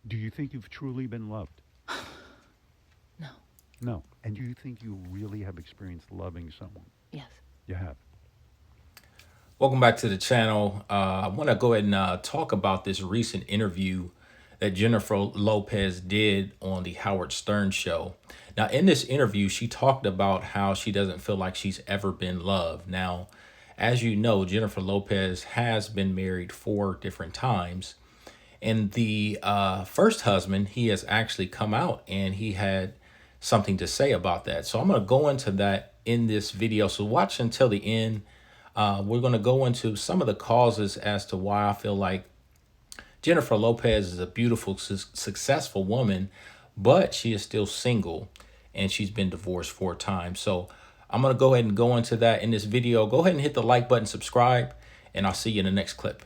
Do you think you've truly been loved? No. No. And do you think you really have experienced loving someone? Yes. You have. Welcome back to the channel. I want to go ahead and talk about this recent interview that Jennifer Lopez did on the Howard Stern show. Now, in this interview, she talked about how she doesn't feel like she's ever been loved. Now, as you know, Jennifer Lopez has been married 4 different times. And the first husband, he has actually come out and he had something to say about that. So I'm going to go into that in this video. So watch until the end. We're going to go into some of the causes as to why I feel like Jennifer Lopez is a beautiful, successful woman, but she is still single and she's been divorced 4 times. So I'm going to go ahead and go into that in this video. Go ahead and hit the like button, subscribe, and I'll see you in the next clip.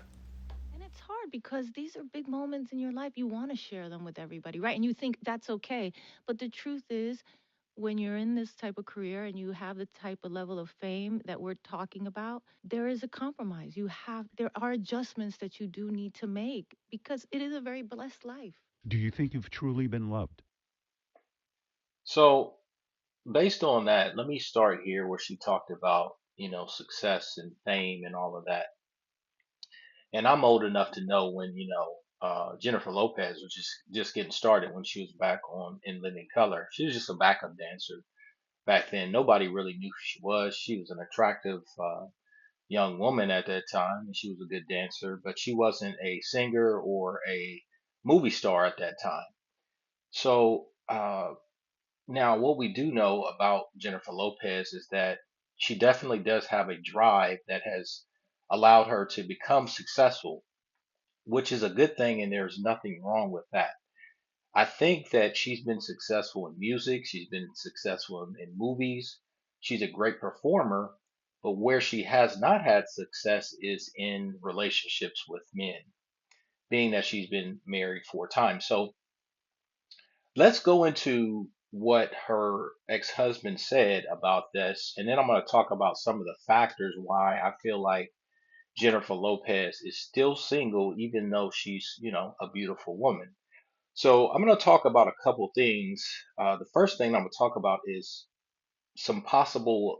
And it's hard because these are big moments in your life. You want to share them with everybody, right? And you think that's okay. But the truth is, when you're in this type of career and you have the type of level of fame that we're talking about, there is a compromise. There are adjustments that you do need to make because it is a very blessed life. Do you think you've truly been loved? So, based on that, let me start here where she talked about, success and fame and all of that. And I'm old enough to know when, Jennifer Lopez was just getting started when she was back on In Living Color. She was just a backup dancer back then. Nobody really knew who she was. She was an attractive young woman at that time, and she was a good dancer, but she wasn't a singer or a movie star at that time. So, now, what we do know about Jennifer Lopez is that she definitely does have a drive that has allowed her to become successful, which is a good thing, and there's nothing wrong with that. I think that she's been successful in music, she's been successful in movies, she's a great performer, but where she has not had success is in relationships with men, being that she's been married 4 times. So let's go into what her ex-husband said about this, and then I'm going to talk about some of the factors why I feel like Jennifer Lopez is still single even though she's, a beautiful woman. So I'm going to talk about a couple things. The first thing I'm going to talk about is some possible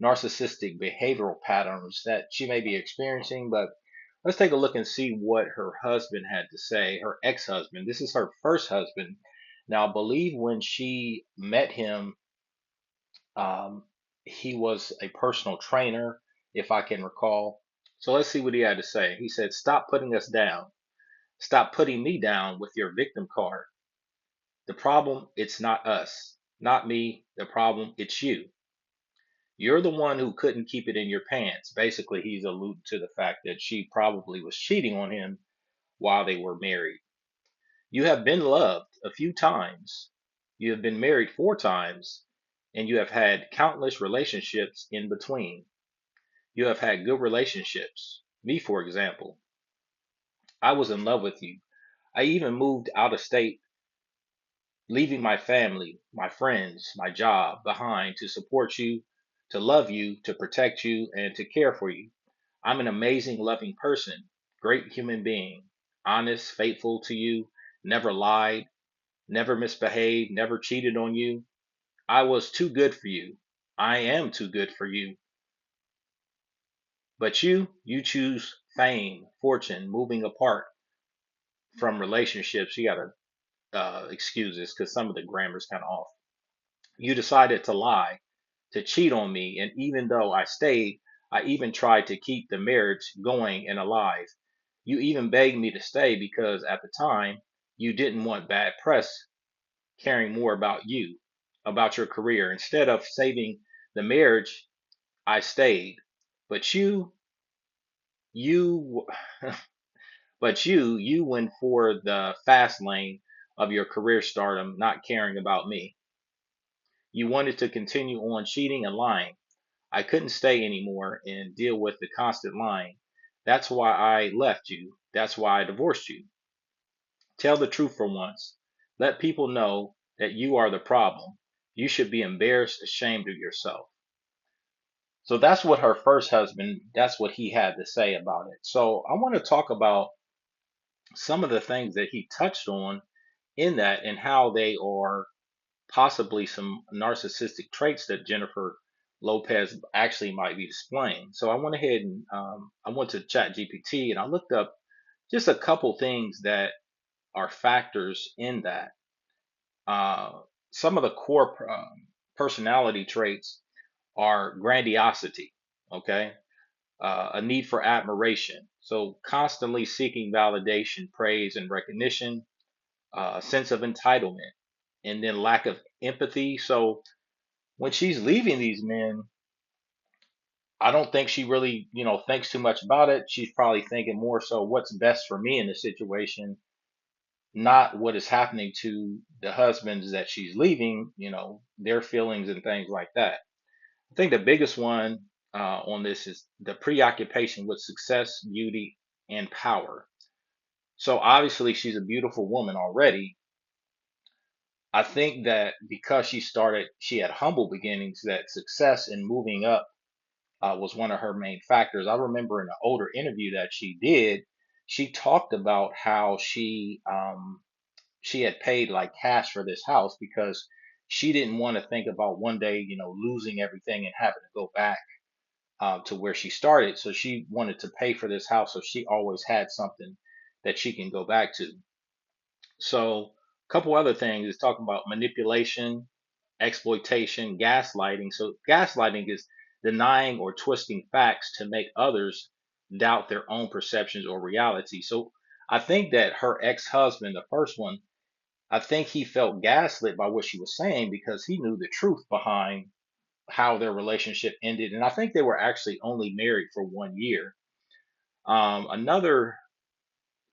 narcissistic behavioral patterns that she may be experiencing, but let's take a look and see what her husband had to say, her ex-husband. This is her first husband. Now, I believe when she met him, um, he was a personal trainer, if I can recall. So let's see what he had to say. He said, "Stop putting us down. Stop putting me down with your victim card. The problem, it's not us, not me. The problem, it's you. You're the one who couldn't keep it in your pants." Basically, he's alluding to the fact that she probably was cheating on him while they were married. "You have been loved a few times. You have been married 4 times, and you have had countless relationships in between. You have had good relationships. Me, for example, I was in love with you. I even moved out of state, leaving my family, my friends, my job behind to support you, to love you, to protect you, and to care for you. I'm an amazing, loving person, great human being, honest, faithful to you, never lied, never misbehaved, never cheated on you. I was too good for you. I am too good for you. But you choose fame, fortune, moving apart from relationships. You gotta excuse this because some of the grammar's kind of off. You decided to lie, to cheat on me, and even though I stayed, I even tried to keep the marriage going and alive. You even begged me to stay because at the time you didn't want bad press, caring more about you, about your career. Instead of saving the marriage, I stayed. But you, you went for the fast lane of your career stardom, not caring about me. You wanted to continue on cheating and lying. I couldn't stay anymore and deal with the constant lying. That's why I left you. That's why I divorced you. Tell the truth for once. Let people know that you are the problem. You should be embarrassed, ashamed of yourself." So that's what her first husband, that's what he had to say about it. So I want to talk about some of the things that he touched on in that and how they are possibly some narcissistic traits that Jennifer Lopez actually might be displaying. So I went ahead and I went to ChatGPT and I looked up just a couple things that are factors in that. Uh, some of the core personality traits are grandiosity, okay, a need for admiration, so constantly seeking validation, praise, and recognition, a sense of entitlement, and then lack of empathy. So when she's leaving these men, I don't think she really, thinks too much about it. She's probably thinking more so what's best for me in the situation, not what is happening to the husbands that she's leaving, their feelings and things like that. I think the biggest one on this is the preoccupation with success, beauty, and power. So obviously, she's a beautiful woman already. I think that because she had humble beginnings, that success and moving up was one of her main factors. I remember in an older interview that she did, she talked about how she had paid like cash for this house because she didn't want to think about one day, losing everything and having to go back to where she started. So she wanted to pay for this house, so she always had something that she can go back to. So a couple other things is talking about manipulation, exploitation, gaslighting. So gaslighting is denying or twisting facts to make others doubt their own perceptions or reality. So I think that her ex-husband, the first one, I think he felt gaslit by what she was saying because he knew the truth behind how their relationship ended. And I think they were actually only married for 1 year. Another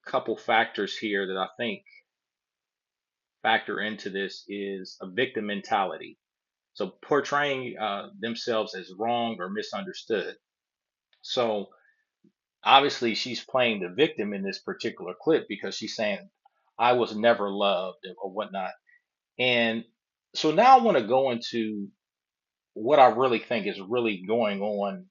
couple factors here that I think factor into this is a victim mentality. So portraying themselves as wrong or misunderstood. So obviously she's playing the victim in this particular clip because she's saying, I was never loved or whatnot. And so now I want to go into what I really think is really going on,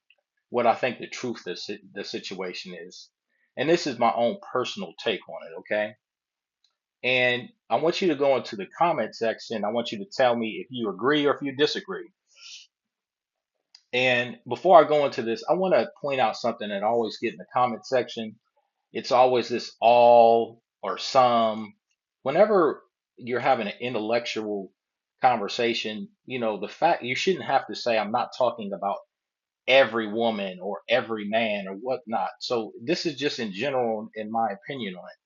what I think the truth of the situation is. And this is my own personal take on it, okay? And I want you to go into the comment section. I want you to tell me if you agree or if you disagree. And before I go into this, I want to point out something that I always get in the comment section. It's always this all or some. Whenever you're having an intellectual conversation, the fact you shouldn't have to say, I'm not talking about every woman or every man or whatnot. So this is just in general, in my opinion on it.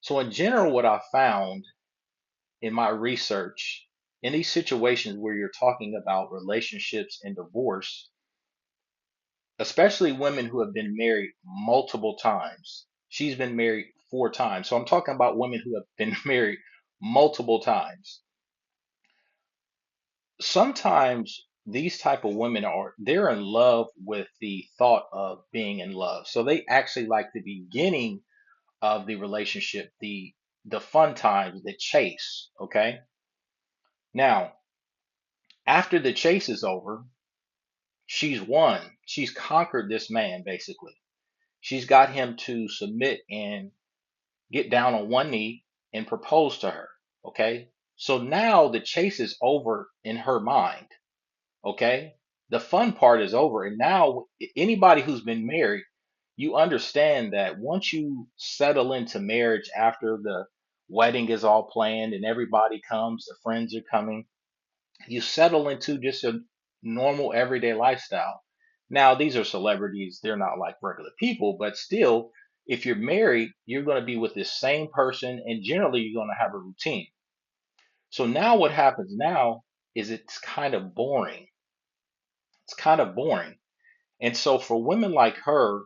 So in general, what I found in my research in these situations where you're talking about relationships and divorce, especially women who have been married multiple times. She's been married 4 times. So I'm talking about women who have been married multiple times. Sometimes these type of women they're in love with the thought of being in love. So they actually like the beginning of the relationship, the fun times, the chase, okay? Now, after the chase is over, she's won. She's conquered this man basically. She's got him to submit and get down on one knee and propose to her. Okay. So now the chase is over in her mind. Okay. The fun part is over. And now, anybody who's been married, you understand that once you settle into marriage after the wedding is all planned and everybody comes, the friends are coming, you settle into just a normal everyday lifestyle. Now, these are celebrities, they're not like regular people, but still, if you're married, you're going to be with this same person and generally you're going to have a routine. So now what happens now is it's kind of boring. It's kind of boring. And so for women like her,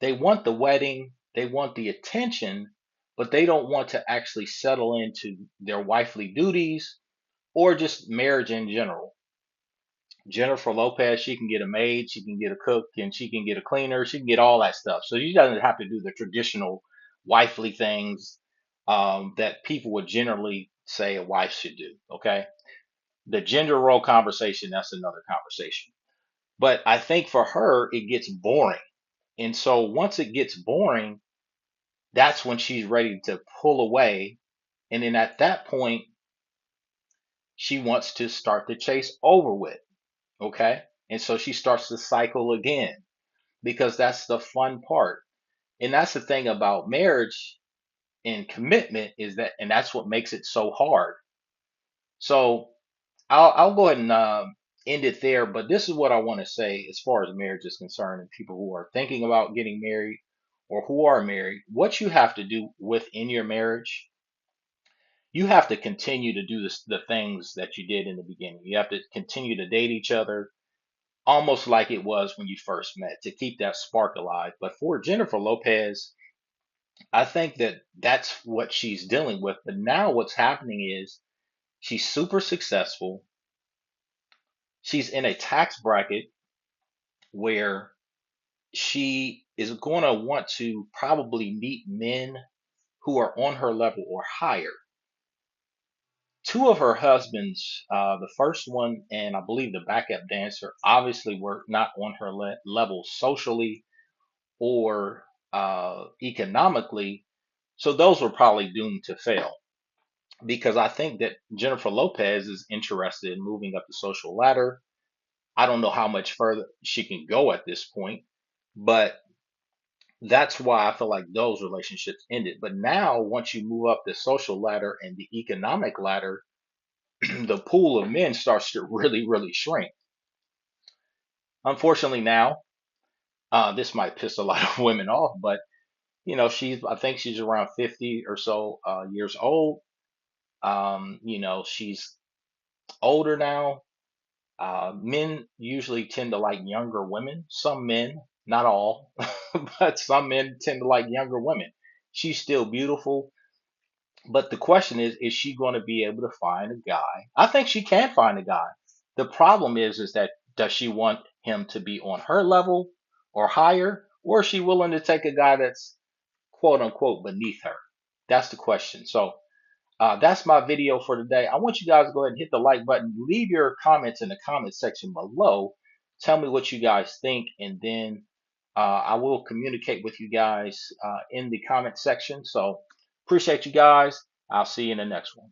they want the wedding, they want the attention, but they don't want to actually settle into their wifely duties or just marriage in general. Jennifer Lopez, she can get a maid, she can get a cook, and she can get a cleaner, she can get all that stuff. So she doesn't have to do the traditional wifely things that people would generally say a wife should do. Okay. The gender role conversation, that's another conversation. But I think for her, it gets boring. And so once it gets boring, that's when she's ready to pull away. And then at that point, she wants to start the chase over with. Okay. And so she starts to cycle again because that's the fun part. And that's the thing about marriage and commitment is that, and that's what makes it so hard. So I'll go ahead and end it there. But this is what I want to say as far as marriage is concerned, and people who are thinking about getting married or who are married, what you have to do within your marriage, you have to continue to do the things that you did in the beginning. You have to continue to date each other almost like it was when you first met to keep that spark alive. But for Jennifer Lopez, I think that that's what she's dealing with. But now what's happening is she's super successful. She's in a tax bracket where she is going to want to probably meet men who are on her level or higher. Two of her husbands, the first one and I believe the backup dancer, obviously were not on her level socially or economically. So those were probably doomed to fail because I think that Jennifer Lopez is interested in moving up the social ladder. I don't know how much further she can go at this point, but that's why I feel like those relationships ended. But now, once you move up the social ladder and the economic ladder, the pool of men starts to really, really shrink. Unfortunately, now, this might piss a lot of women off, but I think she's around 50 or so years old. She's older now. Men usually tend to like younger women. Some men, not all, but some men tend to like younger women. She's still beautiful. But the question is she going to be able to find a guy? I think she can find a guy. The problem is that does she want him to be on her level or higher, or is she willing to take a guy that's quote unquote beneath her? That's the question. So that's my video for today. I want you guys to go ahead and hit the like button. Leave your comments in the comment section below. Tell me what you guys think, and then I will communicate with you guys in the comment section. So appreciate you guys. I'll see you in the next one.